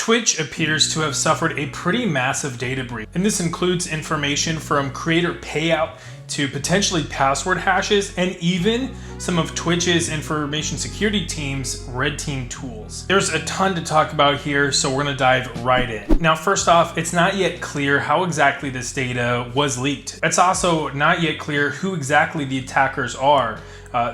Twitch appears to have suffered a pretty massive data breach, and this includes information from creator payout to potentially password hashes, and even some of Twitch's information security team's red team tools. There's a ton to talk about here, so we're gonna dive right in. Now, first off, it's not yet clear how exactly this data was leaked. It's also not yet clear who exactly the attackers are.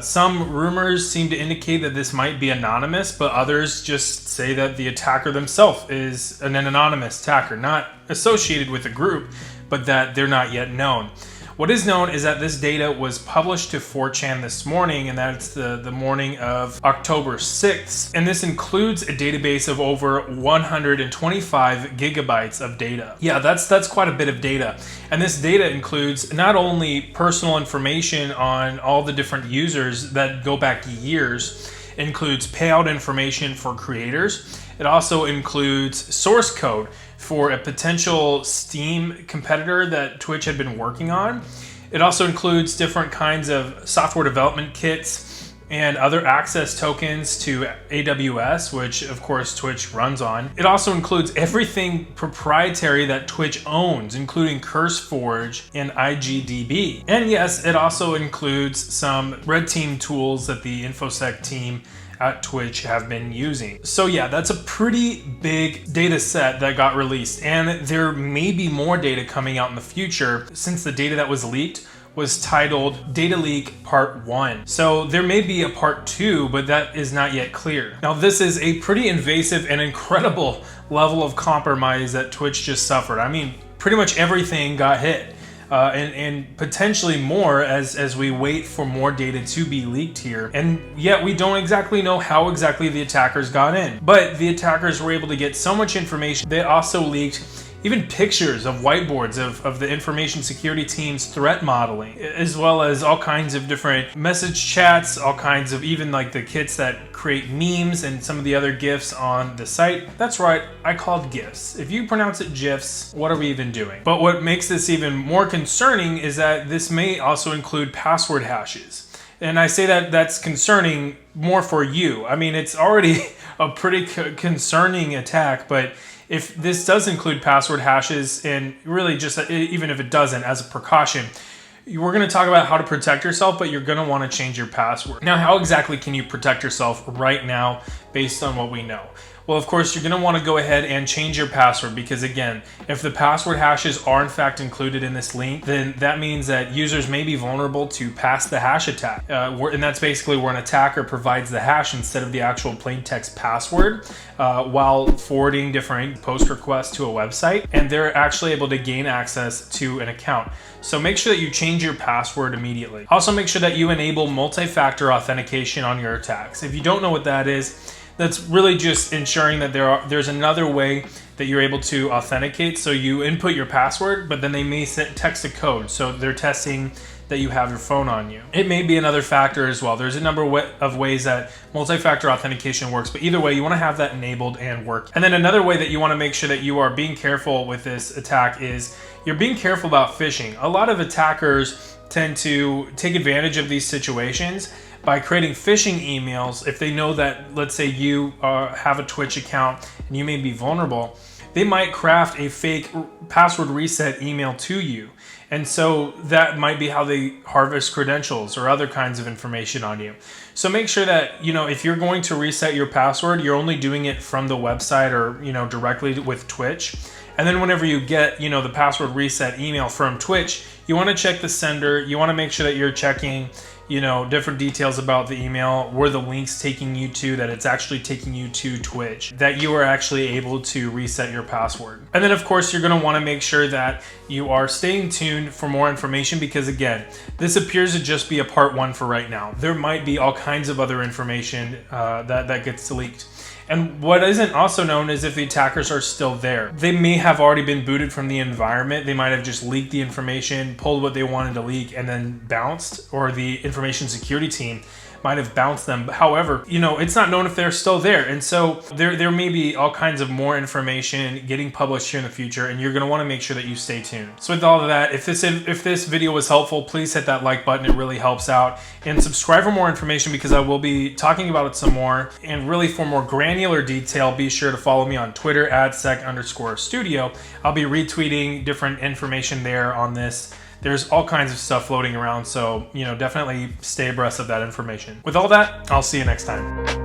Some rumors seem to indicate that this might be anonymous, but others just say that the attacker themselves is an anonymous attacker, not associated with a group, but that they're not yet known. What is known is that this data was published to 4chan this morning, and that's the morning of October 6th. And this includes a database of over 125 gigabytes of data. Yeah, that's quite a bit of data. And this data includes not only personal information on all the different users that go back years, it includes payout information for creators. It also includes source code for a potential Steam competitor that Twitch had been working on. It also includes different kinds of software development kits and other access tokens to AWS, which of course Twitch runs on. It also includes everything proprietary that Twitch owns, including CurseForge and IGDB. And yes, it also includes some red team tools that the InfoSec team at Twitch have been using. So yeah, that's a pretty big data set that got released, and there may be more data coming out in the future since the data that was leaked was titled Data Leak Part 1. So there may be a Part 2, but that is not yet clear. Now, this is a pretty invasive and incredible level of compromise that Twitch just suffered. I mean, pretty much everything got hit. And potentially more as we wait for more data to be leaked here. And yet we don't exactly know how exactly the attackers got in. But the attackers were able to get so much information. They also leaked even pictures of whiteboards of the information security team's threat modeling, as well as all kinds of different message chats, all kinds of even like the kits that create memes and some of the other GIFs on the site. That's right, I called GIFs. If you pronounce it GIFs, what are we even doing? But what makes this even more concerning is that this may also include password hashes. And I say that that's concerning more for you. I mean, it's already a pretty concerning attack, but if this does include password hashes, and really just even if it doesn't, as a precaution, we're going to talk about how to protect yourself, but you're going to want to change your password. Now, how exactly can you protect yourself right now based on what we know? Well, of course, you're going to want to go ahead and change your password because, again, if the password hashes are in fact included in this link, then that means that users may be vulnerable to pass the hash attack. And that's basically where an attacker provides the hash instead of the actual plain text password while forwarding different post requests to a website. And they're actually able to gain access to an account. So make sure that you change your password immediately. Also, make sure that you enable multi-factor authentication on your attacks. If you don't know what that is, that's really just ensuring that there's another way that you're able to authenticate. So you input your password, but then they may text a code. So they're testing that you have your phone on you. It may be another factor as well. There's a number of ways that multi-factor authentication works, but either way, you want to have that enabled and work. And then another way that you want to make sure that you are being careful with this attack is you're being careful about phishing. A lot of attackers tend to take advantage of these situations by creating phishing emails. If they know that, let's say you have a Twitch account and you may be vulnerable, they might craft a fake password reset email to you. And so that might be how they harvest credentials or other kinds of information on you. So make sure that, if you're going to reset your password, you're only doing it from the website or, directly with Twitch. And then whenever you get, the password reset email from Twitch, you want to check the sender. You want to make sure that you're checking, different details about the email, where the link's taking you to, that it's actually taking you to Twitch, that you are actually able to reset your password. And then of course, you're going to want to make sure that you are staying tuned for more information because again, this appears to just be a part 1 for right now. There might be all kinds of other information that gets leaked. And what isn't also known is if the attackers are still there. They may have already been booted from the environment. They might have just leaked the information, pulled what they wanted to leak, and then bounced, or the information security team might have bounced them. However, you know, it's not known if they're still there. And so there may be all kinds of more information getting published here in the future, and you're going to want to make sure that you stay tuned. So with all of that, if this video was helpful, please hit that like button. It really helps out. And subscribe for more information, because I will be talking about it some more. And really, for more granular detail, be sure to follow me on Twitter at @sec_studio. I'll be retweeting different information there on this. There's all kinds of stuff floating around, so, you know, definitely stay abreast of that information. With all that, I'll see you next time.